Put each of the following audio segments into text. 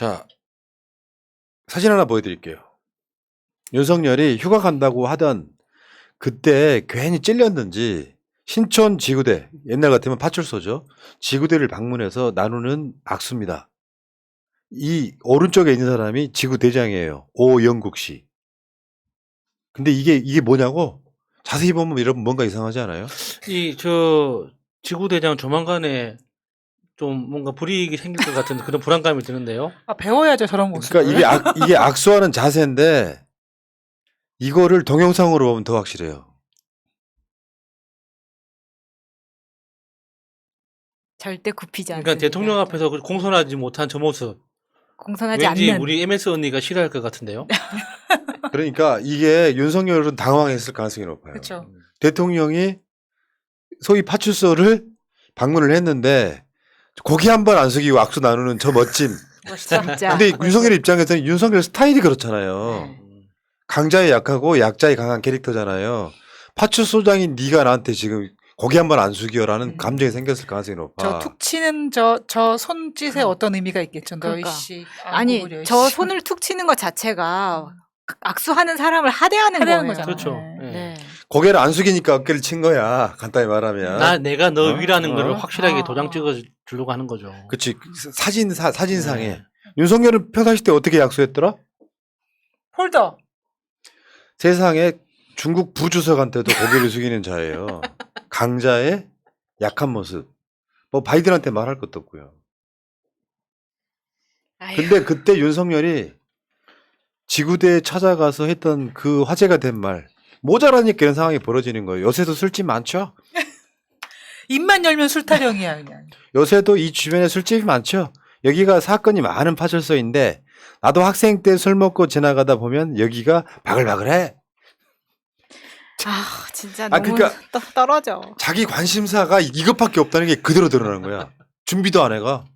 자, 사진 하나 보여드릴게요. 윤석열이 휴가 간다고 하던 그때 괜히 찔렸는지 신촌 지구대, 옛날 같으면 파출소죠. 지구대를 방문해서 나누는 악수입니다. 이 오른쪽에 있는 사람이 지구대장이에요. 오영국 씨. 근데 이게 뭐냐고? 자세히 보면 여러분 뭔가 이상하지 않아요? 지구대장 조만간에 좀 뭔가 불이익이 생길 것 같은 그런 불안감이 드는데요. 아, 배워야죠, 저런 모습. 그러니까 이게 악수하는 자세인데 이거를 동영상으로 보면 더 확실해요. 절대 굽히지 않습니다. 그러니까 대통령 앞에서 공손하지 못한 저 모습. 공손하지 왠지 않는. 우리 MS 언니가 싫어할 것 같은데요. 그러니까 이게 윤석열은 당황했을 가능성이 높아요. 그렇죠. 대통령이 소위 파출소를 방문을 했는데 고개 한 번 안 숙이고 악수 나누는 저 멋짐. 진짜. 근데 윤석열 입장에서는 윤석열 스타일이 그렇잖아요. 네. 강자에 약하고 약자에 강한 캐릭터잖아요. 파출소장이 네가 나한테 지금 고개 한 번 안 숙여라는 감정이 생겼을 가능성이 높아. 저 툭 치는 저 손짓에 어떤 의미가 있겠죠. 그러니까. 너이씨. 아니 저 손을 툭 치는 것 자체가 악수하는 사람을 하대하는 하대하는 거예요. 거잖아요. 그렇죠. 네. 네. 고개를 안 숙이니까 어깨를 친 거야. 간단히 말하면. 내가 너 어? 위라는 거를 어? 확실하게 도장 찍어 주려고 하는 거죠. 그치. 사진상에. 네. 윤석열은 평상시 때 어떻게 약수했더라? 폴더. 세상에 중국 부주석한테도 고개를 숙이는 자예요. 강자의 약한 모습. 뭐 바이든한테 말할 것도 없고요. 아휴, 근데 그때 윤석열이 지구대에 찾아가서 했던 그 화제가 된 말. 모자라니까 이런 상황이 벌어지는 거예요. 요새도 술집 많죠? 입만 열면 술 타령이야 그냥. 요새도 이 주변에 술집이 많죠? 여기가 사건이 많은 파출소인데 나도 학생 때 술 먹고 지나가다 보면 여기가 바글바글해. 아 진짜 아, 너무 그러니까 떨어져. 자기 관심사가 이것밖에 없다는 게 그대로 드러나는 거야. 준비도 안 해가.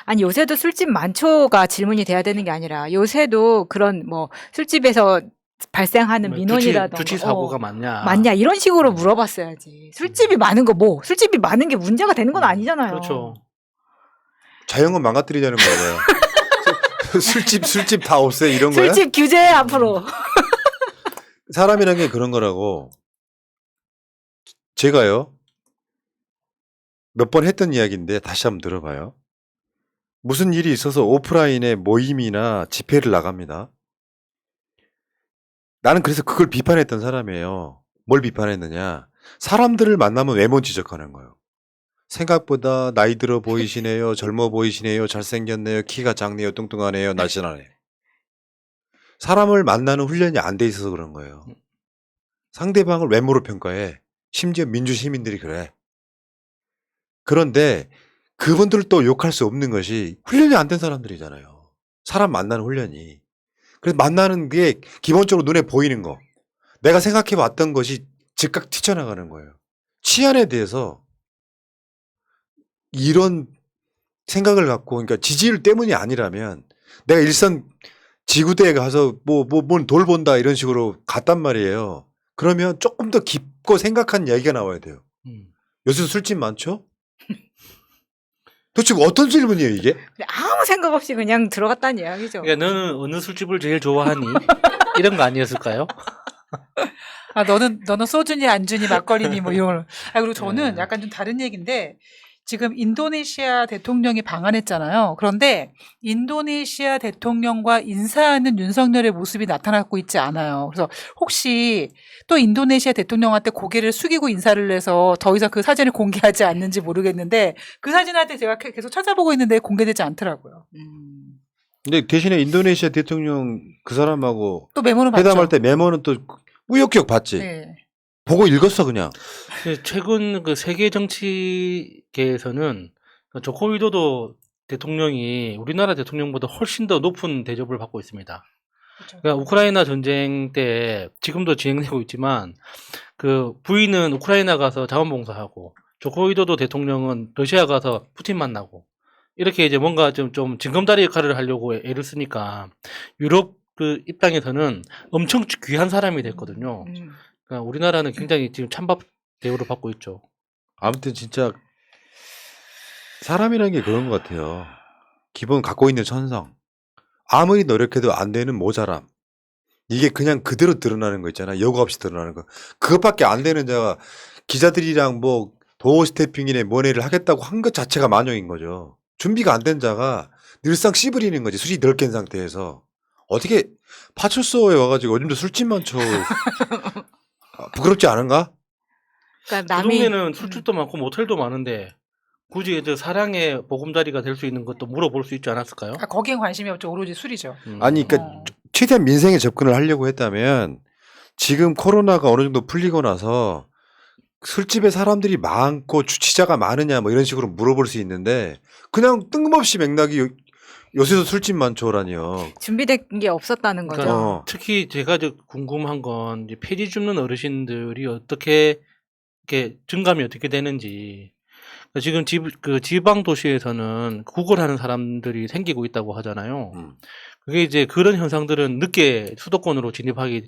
아니 요새도 술집 많죠가 질문이 돼야 되는 게 아니라 요새도 그런 뭐 술집에서 발생하는 민원이라던가 주치 사고가 많냐? 많냐 이런 식으로 물어봤어야지. 술집이 많은 거 뭐 술집이 많은 게 문제가 되는 건 아니잖아요. 그렇죠. 자연을 망가뜨리자는 거예요. 술집 다 없애 이런 거야? 술집 규제 앞으로. 사람이라는 게 그런 거라고. 제가요 몇 번 했던 이야기인데 다시 한번 들어봐요. 무슨 일이 있어서 오프라인에 모임이나 집회를 나갑니다. 나는 그래서 그걸 비판했던 사람이에요. 뭘 비판했느냐. 사람들을 만나면 외모 지적하는 거예요. 생각보다 나이 들어 보이시네요. 젊어 보이시네요. 잘생겼네요. 키가 작네요. 뚱뚱하네요. 날씬하네요. 사람을 만나는 훈련이 안 돼 있어서 그런 거예요. 상대방을 외모로 평가해. 심지어 민주시민들이 그래. 그런데 그분들을 또 욕할 수 없는 것이 훈련이 안 된 사람들이잖아요. 사람 만나는 훈련이. 그래서 만나는 게 기본적으로 눈에 보이는 거. 내가 생각해 왔던 것이 즉각 튀쳐나가는 거예요. 치안에 대해서 이런 생각을 갖고, 그러니까 지지율 때문이 아니라면 내가 일선 지구대에 가서 뭘 돌본다 이런 식으로 갔단 말이에요. 그러면 조금 더 깊고 생각한 이야기가 나와야 돼요. 요새 술집 많죠? 도대체 어떤 질문이에요 이게? 아무 생각 없이 그냥 들어갔다는 이야기죠. 그러니까 너는 어느 술집을 제일 좋아하니? 이런 거 아니었을까요? 아 너는 소주니 안주니 막걸리니 뭐 이런 걸. 아 그리고 저는 네. 약간 좀 다른 얘기인데 지금 인도네시아 대통령이 방한했잖아요. 그런데 인도네시아 대통령과 인사하는 윤석열의 모습이 나타나고 있지 않아요. 그래서 혹시 또 인도네시아 대통령한테 고개를 숙이고 인사를 해서 더 이상 그 사진을 공개하지 않는지 모르겠는데 그 사진한테 제가 계속 찾아보고 있는데 공개되지 않더라고요. 근데 대신에 인도네시아 대통령 그 사람하고 또 메모는 봤죠. 회담할 때 메모는 또 우여곡 봤지. 네. 보고 읽었어 그냥. 최근 그 세계 정치계에서는 조코 위도도 대통령이 우리나라 대통령보다 훨씬 더 높은 대접을 받고 있습니다. 그렇죠. 그러니까 우크라이나 전쟁 때 지금도 진행되고 있지만 그 부인은 우크라이나 가서 자원봉사하고 조코 위도도 대통령은 러시아 가서 푸틴 만나고 이렇게 이제 뭔가 좀 징검다리 역할을 하려고 애를 쓰니까 유럽 그 입장에서는 엄청 귀한 사람이 됐거든요. 그러니까 우리나라는 굉장히 지금 찬밥 대우를 받고 있죠. 아무튼 진짜 사람이라는 게 그런 것 같아요. 기본 갖고 있는 천성. 아무리 노력해도 안 되는 모자람. 이게 그냥 그대로 드러나는 거 있잖아. 여과 없이 드러나는 거. 그것밖에 안 되는 자가 기자들이랑 뭐 도어 스태핑이네 뭐네를 하겠다고 한 것 자체가 만용인 거죠. 준비가 안 된 자가 늘상 씨부리는 거지. 술이 덜 깬 상태에서. 어떻게 파출소에 와가지고 요즘도 술집 많죠. 부끄럽지 않은가? 그러니까 그 남이 동네는 술집도 많고 모텔도 많은데 굳이 저 사랑의 보금자리가 될 수 있는 것도 물어볼 수 있지 않았을까요? 아, 거기엔 관심이 없죠. 오로지 술이죠. 아니, 그러니까 어. 최대한 민생에 접근을 하려고 했다면 지금 코로나가 어느 정도 풀리고 나서 술집에 사람들이 많고 주치자가 많으냐 뭐 이런 식으로 물어볼 수 있는데 그냥 뜬금없이 맥락이 요새도 술집 많죠라니요. 준비된 게 없었다는 거죠. 그러니까 어. 특히 제가 궁금한 건 이제 폐지 줍는 어르신들이 어떻게 이렇게 증감이 어떻게 되는지. 그러니까 지금 그 지방 도시에서는 구걸하는 사람들이 생기고 있다고 하잖아요. 그게 이제 그런 현상들은 늦게 수도권으로 진입하기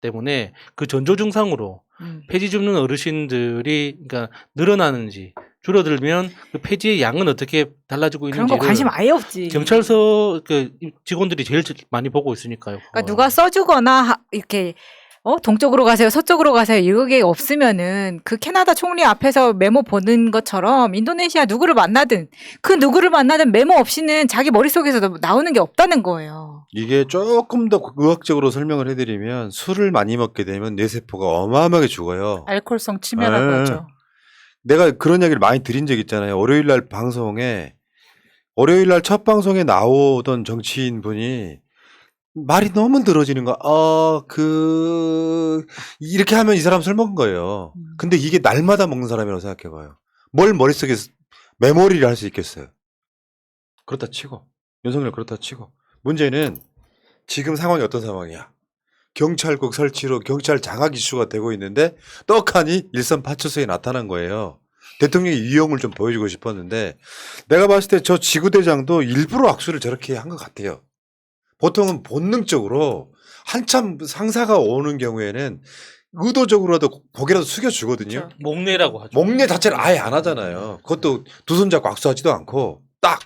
때문에 그 전조 증상으로 폐지 줍는 어르신들이 그러니까 늘어나는지 줄어들면 그 폐지의 양은 어떻게 달라지고 그런 거 있는지를 관심 아예 없지. 경찰서 그 직원들이 제일 많이 보고 있으니까요. 그러니까 그걸. 누가 써주거나 이렇게 동쪽으로 가세요, 서쪽으로 가세요 이게 없으면은 그 캐나다 총리 앞에서 메모 보는 것처럼 인도네시아 누구를 만나든 그 누구를 만나든 메모 없이는 자기 머릿속에서 나오는 게 없다는 거예요. 이게 조금 더 의학적으로 설명을 해드리면 술을 많이 먹게 되면 뇌세포가 어마어마하게 죽어요. 알코올성 치매라고 네. 하죠. 내가 그런 이야기를 많이 드린 적 있잖아요. 월요일 날 첫 방송에 나오던 정치인 분이 말이 너무 늘어지는 거야. 이렇게 하면 이 사람 술 먹은 거예요. 근데 이게 날마다 먹는 사람이라고 생각해봐요. 뭘 머릿속에 메모리를 할 수 있겠어요. 그렇다 치고. 윤석열 그렇다 치고. 문제는 지금 상황이 어떤 상황이야. 경찰국 설치로 경찰 장악 이슈가 되고 있는데 떡하니 일선 파출소에 나타난 거예요. 대통령이 위용을 좀 보여주고 싶었는데 내가 봤을 때 저 지구대장도 일부러 악수를 저렇게 한 것 같아요. 보통은 본능적으로 한참 상사가 오는 경우에는 의도적으로라도 고개라도 숙여주거든요. 그렇죠. 목례라고 하죠. 목례 자체를 아예 안 하잖아요. 그것도 두 손 잡고 악수하지도 않고 딱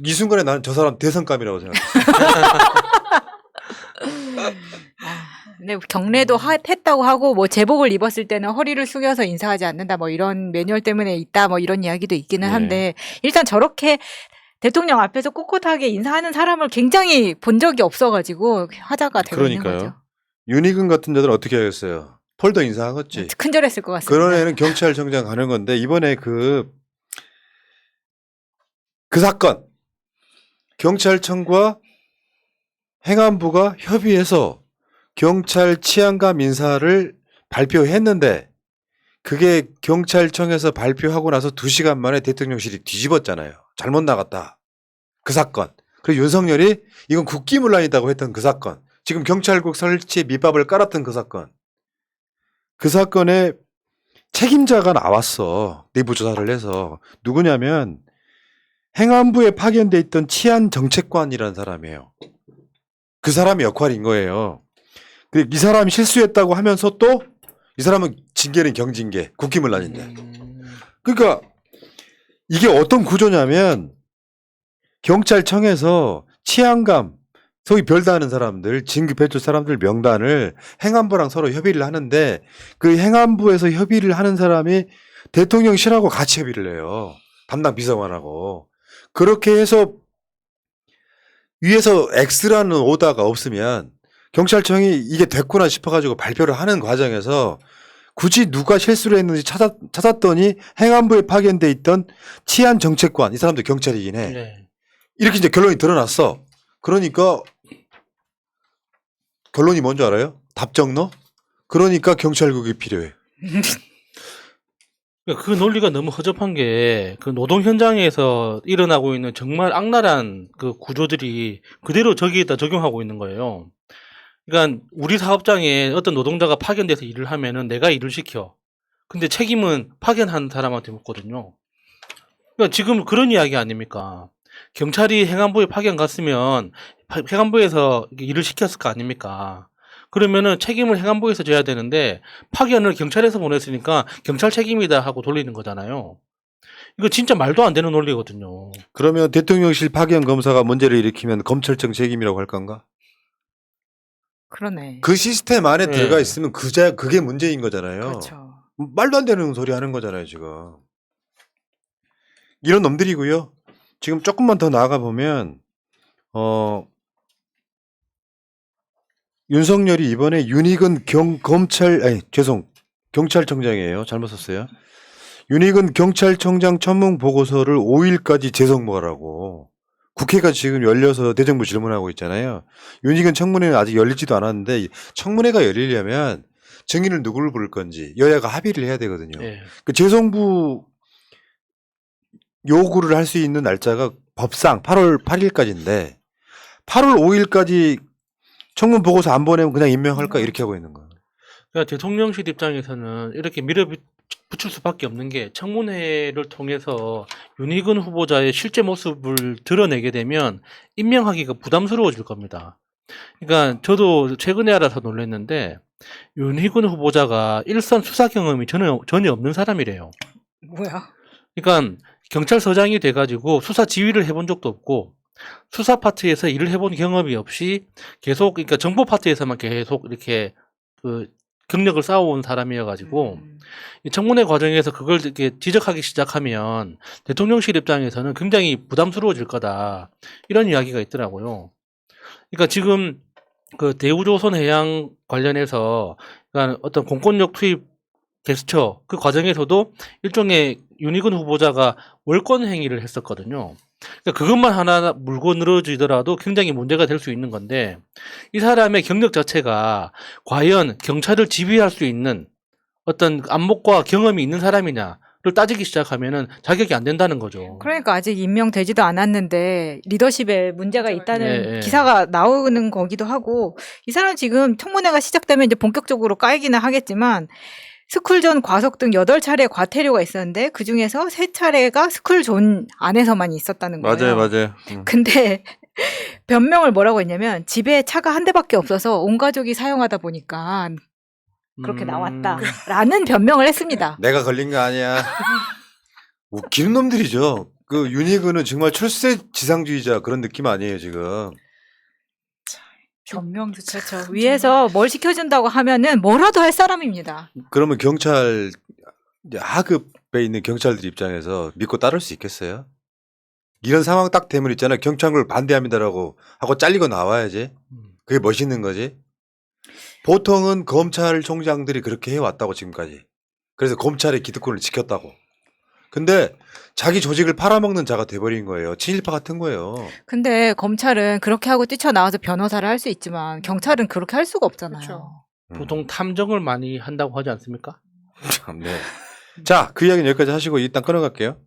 이 순간에 나는 저 사람 대성감이라고 생각해요. 근데 경례도 했다고 하고 뭐 제복을 입었을 때는 허리를 숙여서 인사하지 않는다 뭐 이런 매뉴얼 때문에 있다 뭐 이런 이야기도 있기는 네. 한데 일단 저렇게 대통령 앞에서 꼿꼿하게 인사하는 사람을 굉장히 본 적이 없어가지고 화제가 되고 있는 그러니까요. 거죠. 윤희근 같은 자들은 어떻게 하겠어요? 폴더 인사하겠지. 큰절했을 것 같습니다. 그런 애는 경찰청장 가는 건데 이번에 그 사건 경찰청과 행안부가 협의해서 경찰 치안감 인사를 발표했는데 그게 경찰청에서 발표하고 나서 2시간 만에 대통령실이 뒤집었잖아요. 잘못 나갔다. 그 사건. 그리고 윤석열이 이건 국기문란이다고 했던 그 사건. 지금 경찰국 설치에 밑밥을 깔았던 그 사건. 그 사건에 책임자가 나왔어. 내부 조사를 해서. 누구냐면 행안부에 파견돼 있던 치안정책관이라는 사람이에요. 그 사람의 역할인 거예요. 이 사람이 실수했다고 하면서 또 이 사람은 징계는 경징계, 국기문란인데. 그러니까 이게 어떤 구조냐면 경찰청에서 치안감, 소위 별다하는 사람들, 진급해줄 사람들 명단을 행안부랑 서로 협의를 하는데 그 행안부에서 협의를 하는 사람이 대통령실하고 같이 협의를 해요. 담당 비서관하고. 그렇게 해서 위에서 X라는 오다가 없으면 경찰청이 이게 됐구나 싶어가지고 발표를 하는 과정에서 굳이 누가 실수를 했는지 찾았더니 행안부에 파견돼 있던 치안정책관, 이 사람도 경찰이긴 해. 네. 이렇게 이제 결론이 드러났어. 그러니까 결론이 뭔지 알아요? 답정너? 그러니까 경찰국이 필요해. 그러니까 그 논리가 너무 허접한 게 그 노동 현장에서 일어나고 있는 정말 악랄한 그 구조들이 그대로 저기에다 적용하고 있는 거예요. 그러니까 우리 사업장에 어떤 노동자가 파견돼서 일을 하면은 내가 일을 시켜. 근데 책임은 파견한 사람한테 묻거든요. 그러니까 지금 그런 이야기 아닙니까? 경찰이 행안부에 파견 갔으면 행안부에서 일을 시켰을 거 아닙니까? 그러면은 책임을 행안부에서 져야 되는데 파견을 경찰에서 보냈으니까 경찰 책임이다 하고 돌리는 거잖아요. 이거 진짜 말도 안 되는 논리거든요. 그러면 대통령실 파견 검사가 문제를 일으키면 검찰청 책임이라고 할 건가? 그러네. 그 시스템 안에 네. 들어가 있으면 그게 문제인 거잖아요. 그렇죠. 말도 안 되는 소리 하는 거잖아요, 지금. 이런 놈들이고요. 지금 조금만 더 나아가 보면 윤석열이 이번에 윤희근 경찰청장이에요. 잘못 썼어요. 윤희근 경찰청장 천문 보고서를 5일까지 재송무하라고. 국회가 지금 열려서 대정부 질문하고 있잖아요. 윤희근 청문회는 아직 열리지도 않았는데 청문회가 열리려면 증인을 누구를 부를 건지 여야가 합의를 해야 되거든요. 예. 그 재송부 요구를 할 수 있는 날짜가 법상 8월 8일까지인데 8월 5일까지 청문 보고서 안 보내면 그냥 임명할까 이렇게 하고 있는 거예요. 그러니까 대통령실 입장에서는 이렇게 밀어붙일 수밖에 없는 게 청문회를 통해서 윤희근 후보자의 실제 모습을 드러내게 되면 임명하기가 부담스러워질 겁니다. 그러니까 저도 최근에 알아서 놀랐는데 윤희근 후보자가 일선 수사 경험이 전혀 없는 사람이래요. 뭐야? 그러니까 경찰서장이 돼가지고 수사 지휘를 해본 적도 없고 수사 파트에서 일을 해본 경험이 없이 계속 그러니까 정보 파트에서만 계속 이렇게 그 경력을 쌓아온 사람이어가지고 이 청문회 과정에서 그걸 이렇게 지적하기 시작하면 대통령실 입장에서는 굉장히 부담스러워질 거다 이런 이야기가 있더라고요. 그러니까 지금 그 대우조선해양 관련해서 그러니까 어떤 공권력 투입 게스처 그 과정에서도 일종의 윤희근 후보자가 월권 행위를 했었거든요. 그러니까 그것만 하나 물고 늘어지더라도 굉장히 문제가 될 수 있는 건데 이 사람의 경력 자체가 과연 경찰을 지휘할 수 있는 어떤 안목과 경험이 있는 사람이냐를 따지기 시작하면은 자격이 안 된다는 거죠. 그러니까 아직 임명되지도 않았는데 리더십에 문제가 있다는 예, 예. 기사가 나오는 거기도 하고 이 사람 지금 청문회가 시작되면 이제 본격적으로 까이기는 하겠지만 스쿨존 과속 등 8차례 과태료가 있었는데 그중에서 3차례가 스쿨존 안에서만 있었다는 거예요. 맞아요. 근데 변명을 뭐라고 했냐면 집에 차가 한 대밖에 없어서 온 가족이 사용하다 보니까 그렇게 나왔다라는 변명을 했습니다. 내가 걸린 거 아니야. 웃기는 놈들이죠. 그 윤희근은 정말 출세 지상주의자 그런 느낌 아니에요, 지금. 변명도 참 그렇죠. 위에서 뭘 시켜준다고 하면은 뭐라도 할 사람입니다. 그러면 경찰 이제 하급에 있는 경찰들 입장에서 믿고 따를 수 있겠어요? 이런 상황 딱 되면 있잖아요. 경찰을 반대합니다라고 하고 잘리고 나와야지. 그게 멋있는 거지. 보통은 검찰총장들이 그렇게 해왔다고 지금까지. 그래서 검찰의 기득권을 지켰다고. 근데 자기 조직을 팔아먹는 자가 돼버린 거예요. 친일파 같은 거예요. 근데 검찰은 그렇게 하고 뛰쳐나와서 변호사를 할 수 있지만 경찰은 그렇게 할 수가 없잖아요. 그렇죠. 보통 탐정을 많이 한다고 하지 않습니까? 참, 네. 자, 그 이야기는 여기까지 하시고 일단 끊어갈게요.